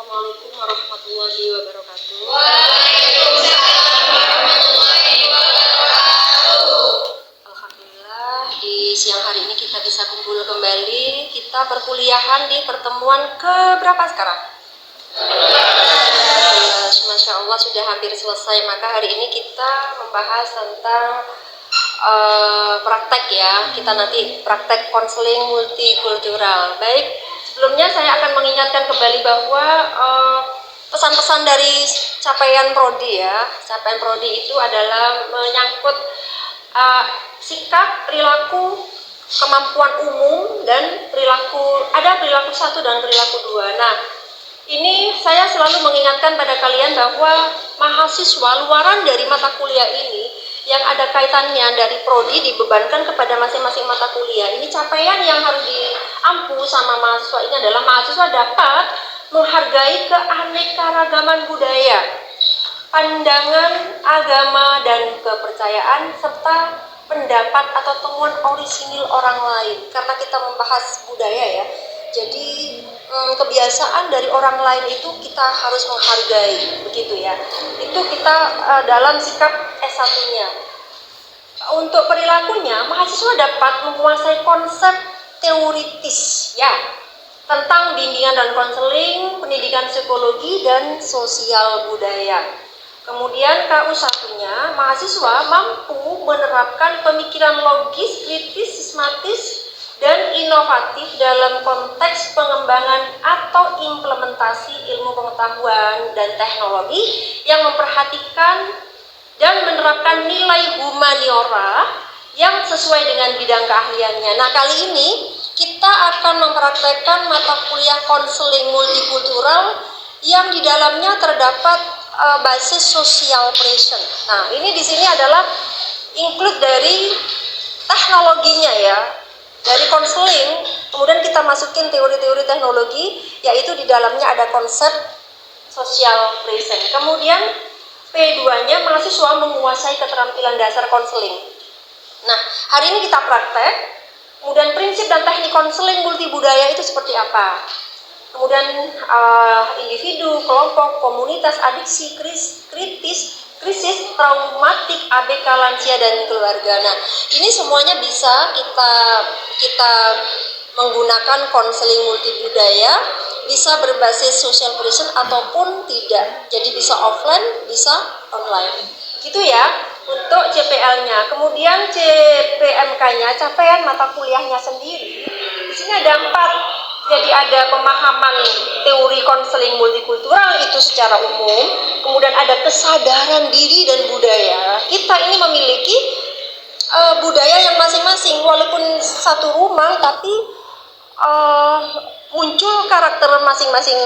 Assalamualaikum warahmatullahi wabarakatuh. Waalaikumsalam warahmatullahi wabarakatuh. Alhamdulillah, di siang hari ini kita bisa kumpul kembali. Kita perkuliahan di pertemuan ke berapa sekarang? Masya Allah sudah hampir selesai. Maka hari ini kita membahas tentang praktek ya. Kita nanti praktek konseling multikultural. Baik. Sebelumnya saya akan mengingatkan kembali bahwa pesan-pesan dari capaian prodi ya. Capaian prodi itu adalah menyangkut sikap, perilaku, kemampuan umum dan ada perilaku 1 dan perilaku 2. Nah, ini saya selalu mengingatkan pada kalian bahwa mahasiswa luaran dari mata kuliah ini yang ada kaitannya dari prodi dibebankan kepada masing-masing mata kuliah. Ini capaian yang harus diampu sama mahasiswa ini adalah mahasiswa dapat menghargai keanekaragaman budaya, pandangan agama dan kepercayaan serta pendapat atau temuan orisinil orang lain. Karena kita membahas budaya ya, jadi kebiasaan dari orang lain itu kita harus menghargai, begitu ya. Itu kita dalam sikap S1-nya. Untuk perilakunya, mahasiswa dapat menguasai konsep teoritis ya tentang bimbingan dan konseling, pendidikan psikologi dan sosial budaya. Kemudian KU1-nya, mahasiswa mampu menerapkan pemikiran logis, kritis, sistematis, dan inovatif dalam konteks pengembangan atau implementasi ilmu pengetahuan dan teknologi yang memperhatikan dan menerapkan nilai humaniora yang sesuai dengan bidang keahliannya. Nah, kali ini kita akan mempraktekkan mata kuliah konseling multikultural yang di dalamnya terdapat basis social operation. Nah, ini di sini adalah include dari teknologinya ya. Dari konseling, kemudian kita masukin teori-teori teknologi, yaitu di dalamnya ada konsep social present. Kemudian P2-nya mahasiswa menguasai keterampilan dasar konseling. Nah, hari ini kita praktek, kemudian prinsip dan teknik konseling multibudaya itu seperti apa. Kemudian individu, kelompok, komunitas, adiksi, krisis, traumatik, ABK, lansia, dan keluarga. Nah, ini semuanya bisa kita menggunakan konseling multibudaya, bisa berbasis social present ataupun tidak. Jadi bisa offline, bisa online. Gitu ya untuk CPL-nya. Kemudian CPMK-nya, capaian mata kuliahnya sendiri. Di sini ada 4. Jadi ada pemahaman teori konseling multikultural itu secara umum, kemudian ada kesadaran diri dan budaya. Kita ini memiliki budaya yang masing-masing, walaupun satu rumah, tapi muncul karakter masing-masing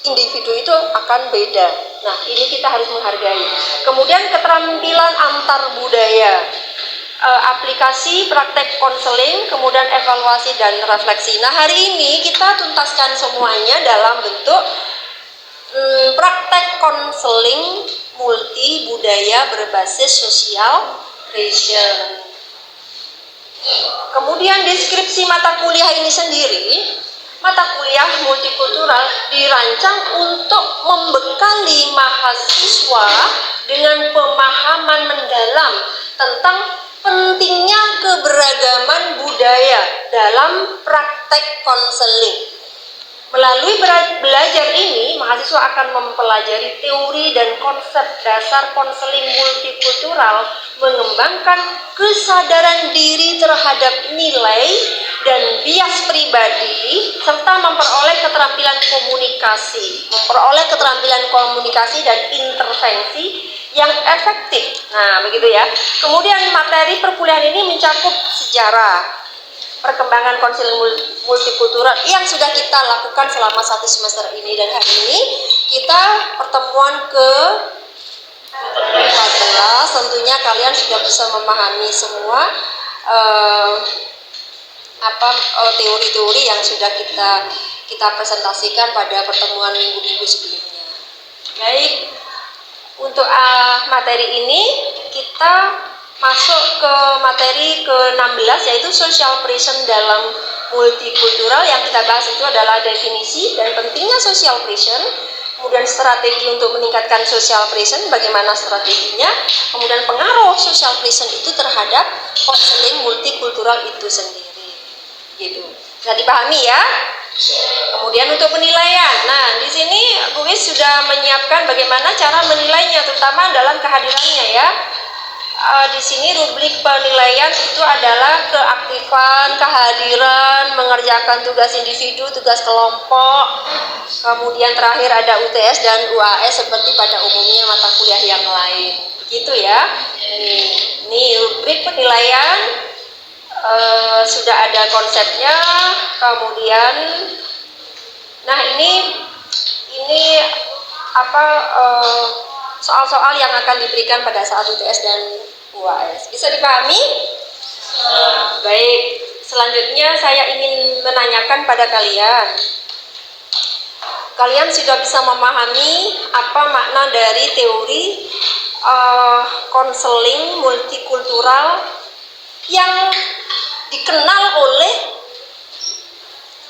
individu itu akan beda. Nah, ini kita harus menghargai. Kemudian keterampilan antar budaya. Aplikasi praktek konseling, kemudian evaluasi dan refleksi. Nah, hari ini kita tuntaskan semuanya dalam bentuk praktek konseling multi budaya berbasis social present. Kemudian deskripsi mata kuliah ini sendiri, mata kuliah multikultural dirancang untuk membekali mahasiswa dengan pemahaman mendalam tentang pentingnya keberagaman budaya dalam praktek konseling. Melalui belajar ini, mahasiswa akan mempelajari teori dan konsep dasar konseling multikultural, mengembangkan kesadaran diri terhadap nilai dan bias pribadi, serta memperoleh keterampilan komunikasi dan intervensi yang efektif. Nah, begitu ya. Kemudian materi perkuliahan ini mencakup sejarah, perkembangan konseling multikultural yang sudah kita lakukan selama 1 semester ini, dan hari ini kita pertemuan ke 14. Tentunya kalian sudah bisa memahami semua teori-teori yang sudah kita presentasikan pada pertemuan minggu-minggu sebelumnya. Baik. Untuk materi ini kita masuk ke materi ke-16, yaitu social present dalam multikultural. Yang kita bahas itu adalah definisi dan pentingnya definisinya social present, kemudian strategi untuk meningkatkan social present, bagaimana strateginya, kemudian pengaruh social present itu terhadap konseling multikultural itu sendiri, gitu. Bisa dipahami ya? Kemudian untuk penilaian, nah di sini Bu Wis sudah menyiapkan bagaimana cara menilainya, terutama dalam kehadirannya ya. Di sini rubrik penilaian itu adalah keaktifan, kehadiran, mengerjakan tugas individu, tugas kelompok, kemudian terakhir ada UTS dan UAS seperti pada umumnya mata kuliah yang lain, gitu ya. Ini rubrik penilaian sudah ada konsepnya, kemudian, nah ini apa? Soal-soal yang akan diberikan pada saat UTS dan UAS. Bisa dipahami? Baik, selanjutnya saya ingin menanyakan pada kalian. Kalian sudah bisa memahami apa makna dari teori konseling multikultural yang dikenal oleh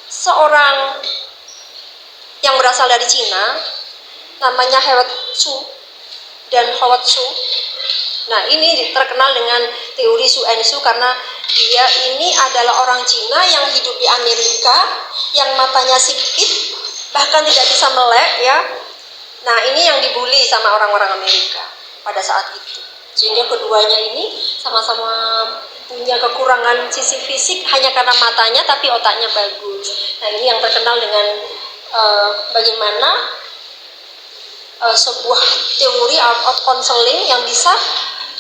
seorang yang berasal dari Cina, namanya Howard Su dan Howard Su. Nah, ini terkenal dengan teori Su and Su karena dia ini adalah orang Cina yang hidup di Amerika, yang matanya sipit, bahkan tidak bisa melek ya. Nah, ini yang dibully sama orang-orang Amerika pada saat itu. Sehingga keduanya ini sama-sama punya kekurangan sisi fisik hanya karena matanya, tapi otaknya bagus. Nah, ini yang terkenal dengan bagaimana sebuah teori out counseling yang bisa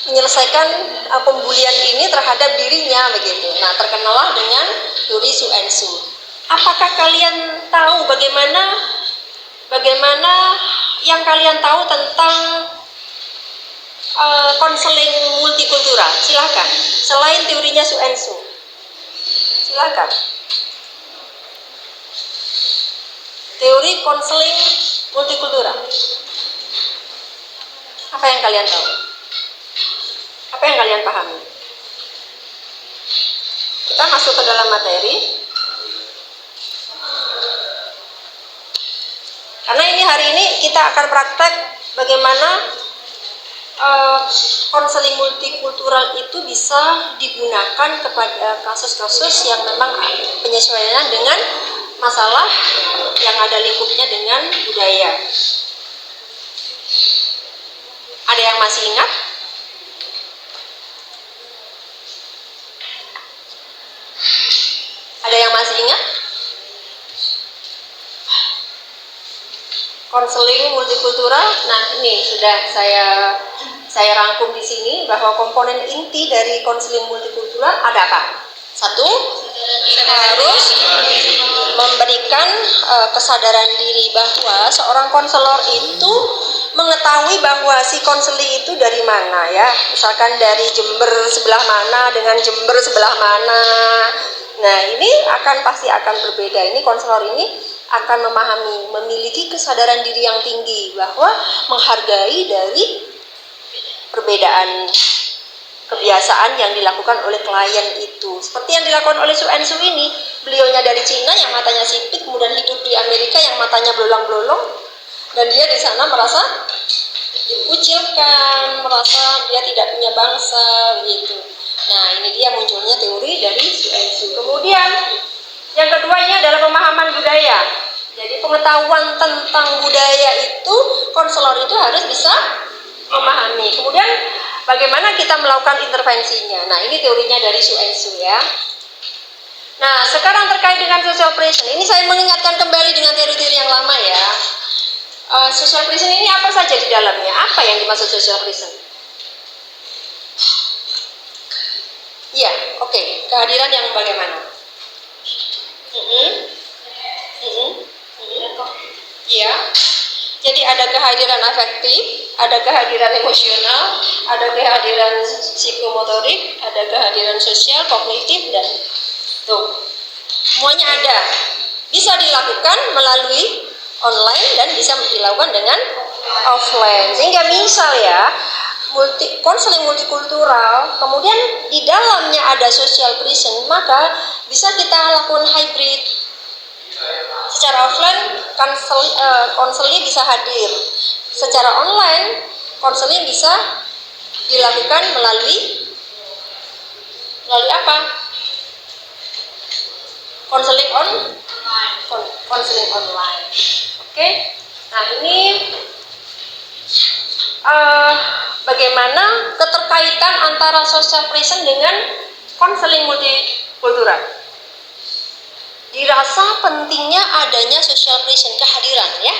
menyelesaikan pembulian ini terhadap dirinya begitu. Nah, terkenallah dengan teori Su and Su. Apakah kalian tahu bagaimana yang kalian tahu tentang konseling multikultural? Silakan. Selain teorinya Su and Su, silakan. Teori konseling multikultural. Apa yang kalian tahu? Apa yang kalian pahami? Kita masuk ke dalam materi. Karena ini hari ini kita akan praktek bagaimana konseling multikultural itu bisa digunakan kepada kasus-kasus yang memang penyesuaiannya dengan masalah yang ada lingkupnya dengan budaya. Ada yang masih ingat? Ada yang masih ingat? Konseling multikultural. Nah, ini sudah saya rangkum di sini bahwa komponen inti dari konseling multikultural ada apa? Satu, harus memberikan kesadaran diri bahwa seorang konselor itu mengetahui bahwa si konseli itu dari mana ya, misalkan dari Jember sebelah mana dengan Jember sebelah mana. Nah, ini pasti akan berbeda. Ini konselor ini akan memahami, memiliki kesadaran diri yang tinggi bahwa menghargai dari perbedaan kebiasaan yang dilakukan oleh klien itu. Seperti yang dilakukan oleh Su and Su ini, beliaunya dari Cina yang matanya sipit, kemudian hidup di Amerika yang matanya belolang-belolong, dan dia di sana merasa dikucilkan, merasa dia tidak punya bangsa, begitu. Nah, ini dia munculnya teori dari Su and Su. Kemudian yang kedua ini adalah pemahaman budaya. Jadi pengetahuan tentang budaya itu konselor itu harus bisa memahami. Kemudian bagaimana kita melakukan intervensinya. Nah, ini teorinya dari Su and Su ya. Nah, sekarang terkait dengan social present. Ini saya mengingatkan kembali dengan teori-teori yang lama ya. Social present ini apa saja di dalamnya? Apa yang dimaksud social present? Ya, oke. Kehadiran yang bagaimana? Ya. Jadi ada kehadiran afektif, ada kehadiran emosional, ada kehadiran psikomotorik, ada kehadiran sosial, kognitif, dan tuh semuanya ada. Bisa dilakukan melalui online dan bisa dilakukan dengan offline. Sehingga misal ya, konseling multikultural, kemudian di dalamnya ada social present, maka bisa kita lakukan hybrid. secara offline konseling bisa hadir. Secara online konseling bisa dilakukan melalui apa? Konseling online. Oke. Nah, ini bagaimana keterkaitan antara social presence dengan konseling multikultural. Dirasa pentingnya adanya social presence, kehadiran ya.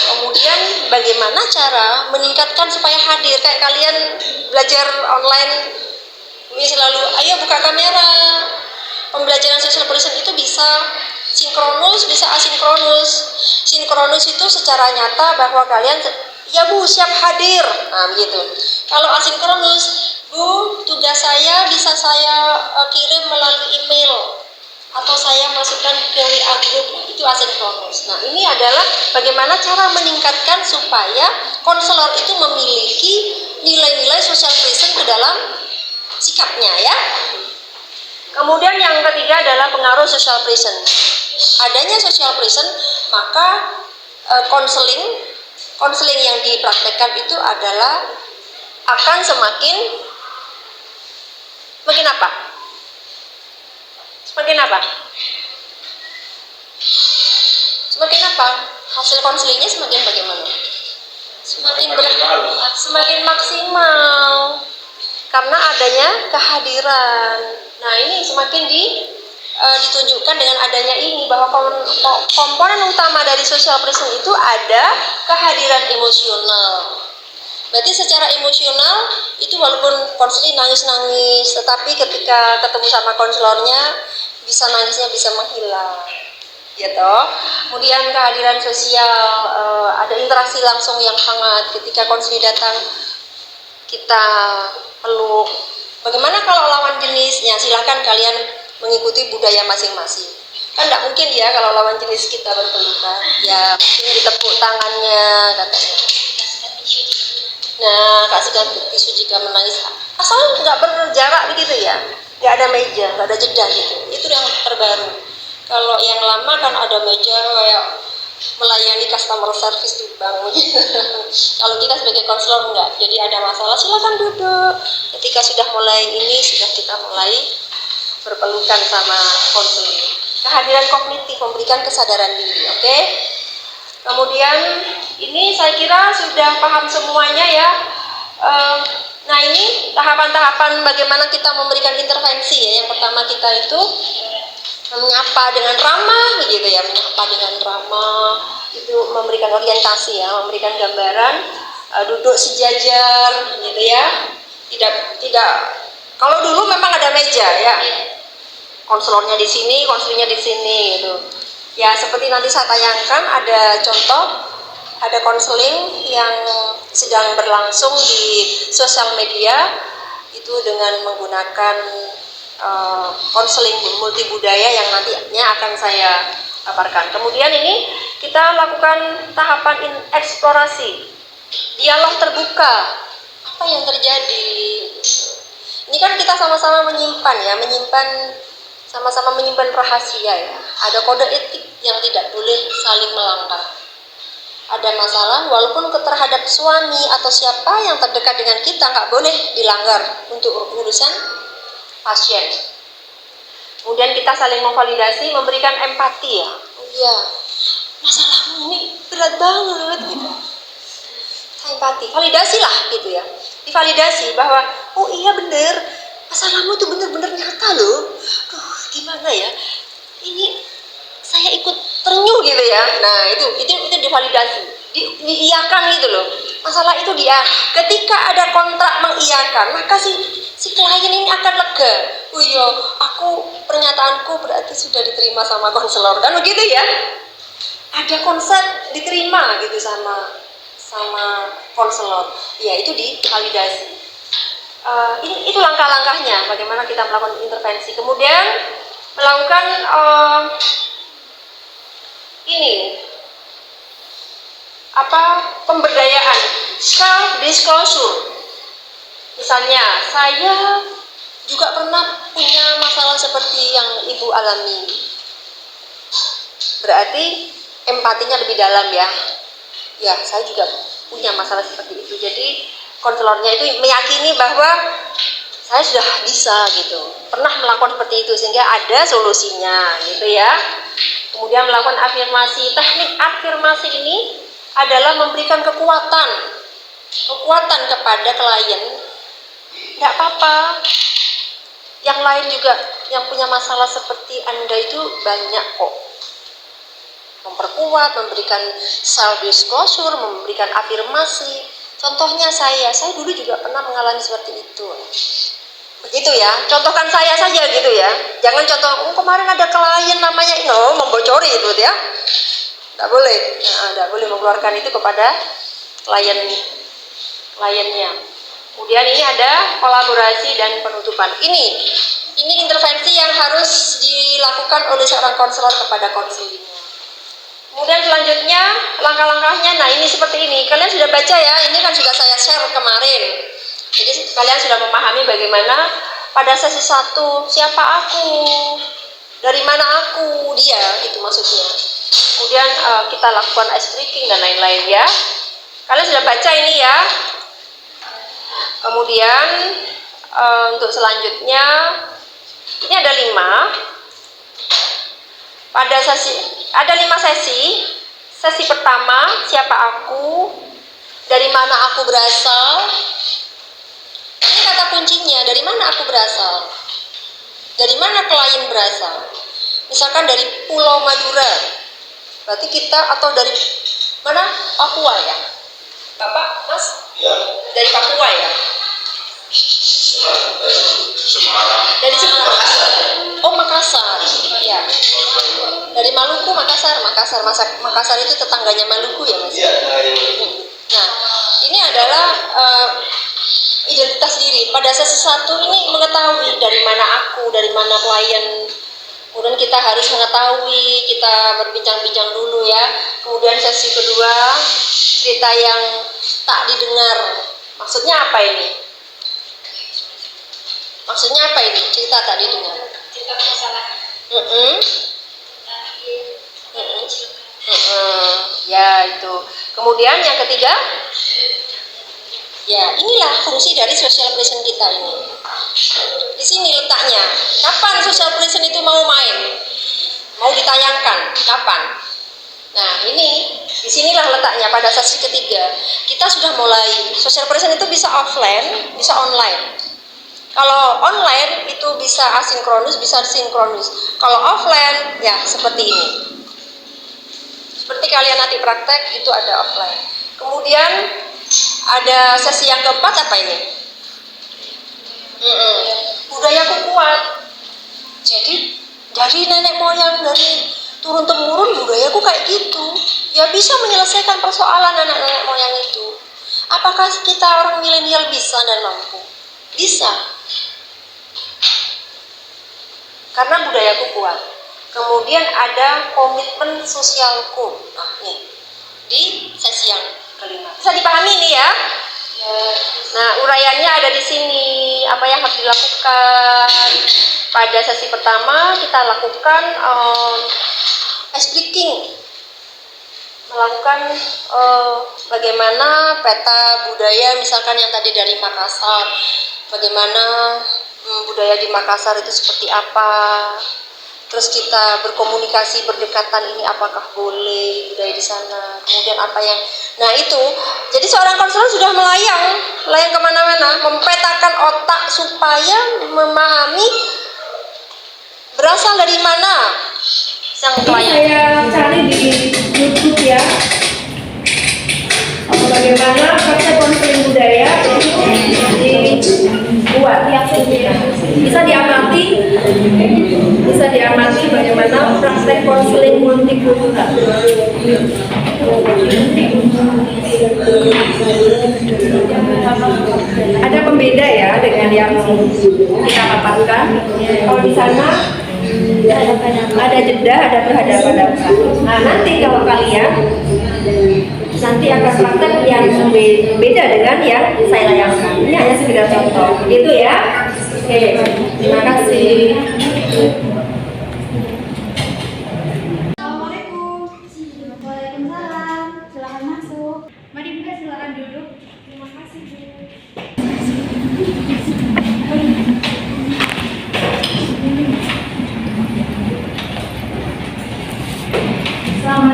Kemudian bagaimana cara meningkatkan supaya hadir, kayak kalian belajar online ini selalu ayo buka kamera. Pembelajaran social presence itu bisa sinkronus, bisa asinkronus. Sinkronus itu secara nyata bahwa kalian ya Bu siap hadir, nah begitu. Kalau asinkronus, Bu tugas saya bisa saya kirim melalui email atau saya masukkan ke WA group, itu asinkronus. Nah ini adalah bagaimana cara meningkatkan supaya konselor itu memiliki nilai-nilai social presence ke dalam sikapnya ya. Kemudian yang ketiga adalah pengaruh social presence. Adanya social presence, maka konseling yang dipraktekkan itu adalah akan semakin apa? Semakin apa? Semakin apa? Hasil konselingnya semakin bagaimana? Semakin maksimal. Karena adanya kehadiran. Nah ini semakin ditunjukkan dengan adanya ini bahwa komponen utama dari social presence itu ada kehadiran emosional. Berarti secara emosional itu walaupun konseling nangis-nangis, tetapi ketika ketemu sama konselornya bisa nangisnya bisa menghilang. Gitu. Kemudian kehadiran sosial, ada interaksi langsung yang hangat ketika konseling datang, kita peluk. Bagaimana kalau lawan jenisnya? Silakan kalian mengikuti budaya masing-masing. Kan tidak mungkin ya kalau lawan jenis kita berpelukan. Ya mungkin ditepuk tangannya katanya. Nah, kasihkan tisu jika menangis. Asal nggak berjarak begitu ya. Nggak ada meja, nggak ada jeda gitu. Itu yang terbaru. Kalau yang lama kan ada meja kayak melayani customer service di bank gitu. Kalau kita sebagai konselor enggak, jadi ada masalah silakan duduk. Ketika sudah mulai ini sudah kita mulai berpelukan sama konseling. Kehadiran kognitif memberikan kesadaran diri, oke? Kemudian ini saya kira sudah paham semuanya ya. Nah ini tahapan-tahapan bagaimana kita memberikan intervensi ya. Yang pertama kita itu menyapa dengan ramah begitu ya, menyapa dengan ramah itu memberikan orientasi ya, memberikan gambaran, duduk sejajar gitu ya, tidak kalau dulu memang ada meja ya, konselornya di sini, konselornya di sini gitu ya. Seperti nanti saya tayangkan ada contoh, ada konseling yang sedang berlangsung di sosial media itu dengan menggunakan konseling multibudaya yang nantinya akan saya paparkan. Kemudian ini kita lakukan tahapan eksplorasi, dialog terbuka, apa yang terjadi. Ini kan kita sama-sama menyimpan ya, sama-sama menyimpan rahasia ya. Ada kode etik yang tidak boleh saling melanggar. Ada masalah walaupun terhadap suami atau siapa yang terdekat dengan kita nggak boleh dilanggar untuk urusan pasien. Kemudian kita saling memvalidasi, memberikan empati ya. Oh iya, masalahmu ini berat banget gitu. Empati, validasi lah gitu ya. Divalidasi bahwa oh iya bener, masalahmu itu bener-bener nyata loh. Gimana ya? Ini saya ikut terenyuh gitu ya. Nah itu divalidasi, diiyakan gitu loh. Masalah itu ketika ada kontrak mengiyakan, maka si klien ini akan lega. Oh iya, pernyataanku berarti sudah diterima sama konselor, kan begitu ya? Ada konsep diterima gitu sama konselor. Ya itu divalidasi. Itu langkah-langkahnya bagaimana kita melakukan intervensi. Kemudian melakukan pemberdayaan, self disclosure. Misalnya saya juga pernah punya masalah seperti yang ibu alami. berarti empatinya lebih dalam ya. Ya, saya juga punya masalah seperti itu. Jadi konselornya itu meyakini bahwa saya sudah bisa gitu, pernah melakukan seperti itu sehingga ada solusinya gitu ya. Kemudian melakukan afirmasi. Teknik afirmasi ini adalah memberikan kekuatan kepada klien. Tidak apa-apa, yang lain juga yang punya masalah seperti Anda itu banyak kok. Memperkuat, memberikan self disclosure, memberikan afirmasi. Contohnya saya dulu juga pernah mengalami seperti itu. Begitu ya, contohkan saya saja gitu ya. Jangan contoh, kemarin ada klien namanya, membocori itu ya. Tidak boleh, tidak boleh mengeluarkan itu kepada kliennya. Kemudian ini ada kolaborasi dan penutupan. Ini intervensi yang harus dilakukan oleh seorang konselor kepada konselingnya. Kemudian selanjutnya langkah-langkahnya, nah ini seperti ini. Kalian sudah baca ya, ini kan sudah saya share kemarin. Jadi kalian sudah memahami bagaimana pada sesi 1, siapa aku, dari mana aku, dia, itu maksudnya. Kemudian kita lakukan ice breaking dan lain-lain ya. Kalian sudah baca ini ya. Kemudian untuk selanjutnya, ini ada 5. Ada 5 sesi. Sesi pertama, siapa aku, dari mana aku berasal. Ini kata kuncinya, dari mana aku berasal, dari mana klien berasal. Misalkan dari Pulau Madura, berarti kita, atau dari mana, Papua ya, Bapak, Mas? Ya. Dari Papua ya? Semarang. Dari Semarang. Oh, Makassar. Ya. Dari Maluku, Makassar itu tetangganya Maluku ya, Mas? Iya. Nah, ini adalah identitas diri. Pada sesi 1 ini mengetahui dari mana aku, dari mana klien. Kemudian kita harus mengetahui, kita berbincang-bincang dulu ya. Kemudian sesi kedua, cerita yang tak didengar. Maksudnya apa ini? Cerita tak didengar. Cerita masalah. Ya, itu. Kemudian yang ketiga, ya inilah fungsi dari social present kita ini. Di sini letaknya. Kapan social present itu mau main? Mau ditayangkan? Kapan? Nah, ini disinilah letaknya pada sesi ketiga. Kita sudah mulai. Social present itu bisa offline, bisa online. Kalau online itu bisa asinkronus, bisa sinkronus. Kalau offline, ya seperti ini. Seperti kalian nanti praktek, itu ada offline. Kemudian ada sesi yang keempat, apa ini? Budayaku kuat. Jadi dari nenek moyang, dari turun temurun budayaku kayak gitu. Ya bisa menyelesaikan persoalan nenek moyang itu. Apakah kita orang milenial bisa dan mampu? Bisa. Karena budayaku kuat. Kemudian ada komitmen sosialku. Nah, nih di sesi yang kelima. Bisa dipahami nih ya? Nah, uraiannya ada di sini. Apa yang harus dilakukan? Pada sesi pertama kita lakukan ice breaking. Melakukan bagaimana peta budaya, misalkan yang tadi dari Makassar. Bagaimana budaya di Makassar itu seperti apa. Terus kita berkomunikasi berdekatan, ini apakah boleh budaya di sana. Kemudian apa yang, nah itu, jadi seorang konselor sudah melayang kemana-mana, mempetakan otak supaya memahami berasal dari mana sang klien. Saya cari di YouTube ya, bagaimana konsep konseling budaya dibuat, bisa diamati bagaimana praktek konseling multikultural. Ada pembeda ya dengan yang kita paparkan. Kalau di sana ada jeda, ada berhadapan-hadapan. Nah, nanti kalau kalian nanti akan praktek yang beda dengan yang saya layangkan. Ini hanya sekedar contoh, gitu ya. Oke, terima kasih. Assalamualaikum. Selamat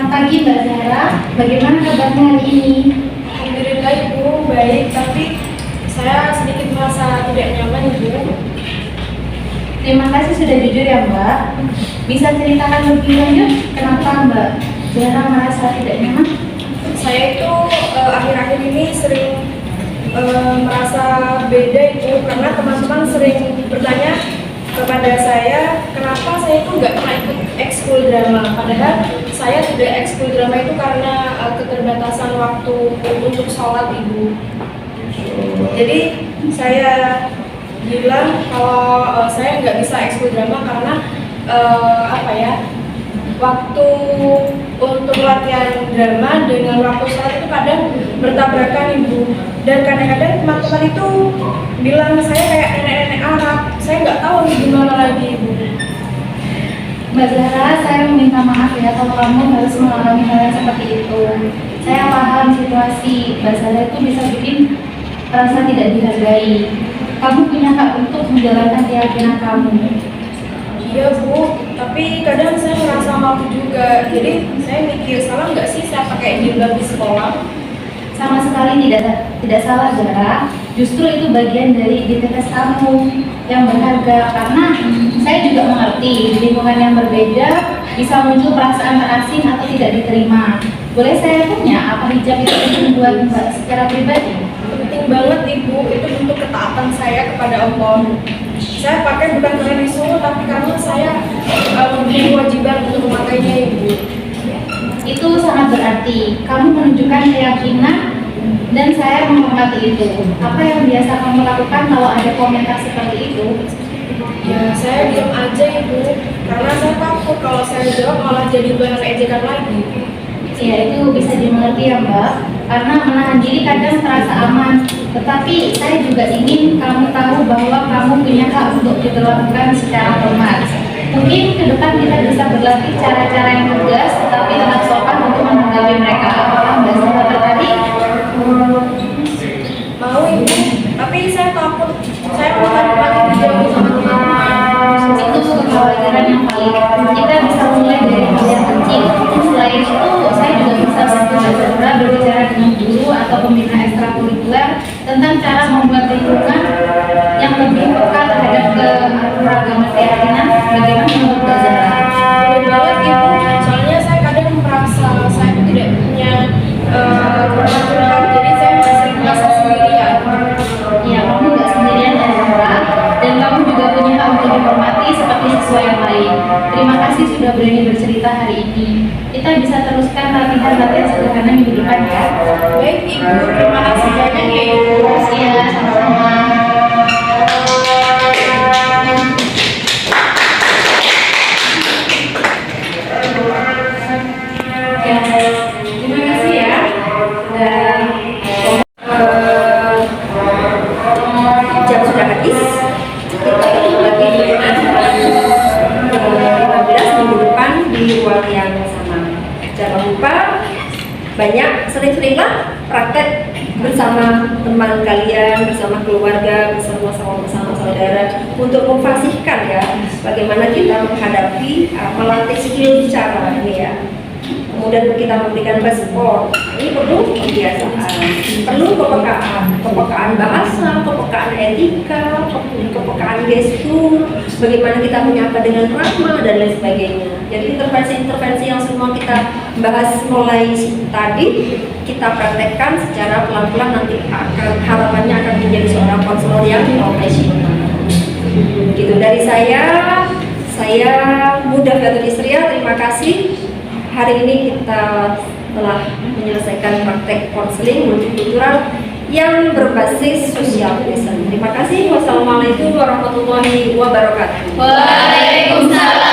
pagi Mbak Zahra, bagaimana kabarnya hari ini? Alhamdulillah Ibu, baik, tapi saya sedikit merasa tidak nyaman Ibu. Terima kasih sudah jujur ya Mbak. Bisa ceritakan lebih lanjut kenapa Mbak Zahra merasa tidak nyaman? Saya itu akhir-akhir ini sering merasa beda Ibu, karena teman-teman sering bertanya kepada saya kenapa saya itu nggak pernah ikut ekskul drama, padahal saya tidak ekskul drama itu karena keterbatasan waktu untuk sholat Ibu. Jadi saya bilang kalau saya nggak bisa ekskul drama karena waktu untuk latihan drama dengan waktu sholat itu kadang bertabrakan Ibu, dan kadang-kadang teman-teman itu bilang saya kayak nenek-nenek Arab. Saya nggak tahu gimana lagi Ibu. Mbak Zahra, saya meminta maaf ya kalau kamu harus mengalami hal yang seperti itu. Saya paham situasi Mbak Zahra itu bisa bikin rasa tidak dihargai. Kamu punya hak untuk menjalankan keyakinan kamu. Iya Bu, tapi kadang saya merasa malu juga. Jadi saya mikir salah nggak sih saya pakai jilbab di sekolah? Sama sekali tidak salah Zahra. Justru itu bagian dari identitas kamu yang berharga, karena saya juga mengerti di lingkungan yang berbeda bisa muncul perasaan terasing atau tidak diterima. Boleh saya tanya apa hijab itu penting buat Mbak secara pribadi? Penting banget Ibu, itu bentuk ketaatan saya kepada Allah. Saya pakai bukan karena disuruh, tapi karena saya mempunyai kewajiban untuk memakainya Ibu. Itu sangat berarti kamu menunjukkan keyakinan dan saya menghormati itu. Apa yang biasa kamu lakukan kalau ada komentar seperti itu? Ya saya diam aja Ibu, karena saya takut kalau saya jawab malah jadi bahan ejekan lagi. Ya itu bisa dimengerti ya Mbak, karena menahan diri kadang terasa aman. Tetapi saya juga ingin kamu tahu bahwa kamu punya hak untuk diperlakukan secara hormat. Mungkin ke depan kita bisa berlatih cara-cara yang tegas tetapi tetap sopan untuk menanggapi mereka. Apakah Mbak Zahra tertarik? Mau Ibu, tapi saya takut saya bukan dijauhi sama teman-teman. Itu kekhawatiran yang valid. Kita bisa mulai dari hal yang kecil. Selain itu, saya juga bisa bantu Mbak Zahra berbicara dengan guru atau pembina ekstrakurikuler tentang cara membuat lingkungan yang lebih peka terhadap keragaman keyakinan. Bagaimana menurut Mbak Zahra? Boleh banget Ibu, soalnya saya kadang merasa saya itu tidak punya teman curhat, jadi saya masih merasa sendirian. Ya, kamu nggak sendirian ya Zahra, dan kamu juga punya hak untuk dihormati seperti siswa yang lain. Terima kasih sudah berani bercerita hari ini. Kita bisa teruskan latihan-latihan sederhana minggu depan ya. Baik Ibu, terima kasih banyak ya Ibu. Iya, sama-sama. Ya, terima kasih ya. Dan jam sudah habis. Kita ketemu lagi di bulan 15 minggu depan di ruang yang sama. Jangan lupa sering-seringlah praktek bersama teman kalian, bersama keluarga, bersama saudara untuk memfasihkan ya bagaimana kita menghadapi melatih skill bicara ini ya. Kemudian kita memberikan respon. Ini perlu kebiasaan, perlu kepekaan bahasa, kepekaan etika, kepekaan gestur, bagaimana kita menyapa dengan ramah dan lain sebagainya. Jadi intervensi-intervensi yang semua kita bahas mulai tadi kita praktekkan secara pelan-pelan, nanti harapannya akan menjadi seorang konselor yang profesional. Gitu dari saya Mudah Gatot Istria, terima kasih. Hari ini kita telah menyelesaikan praktek konseling multikultural yang berbasis social listening. Terima kasih. Wassalamualaikum warahmatullahi wabarakatuh. Waalaikumsalam.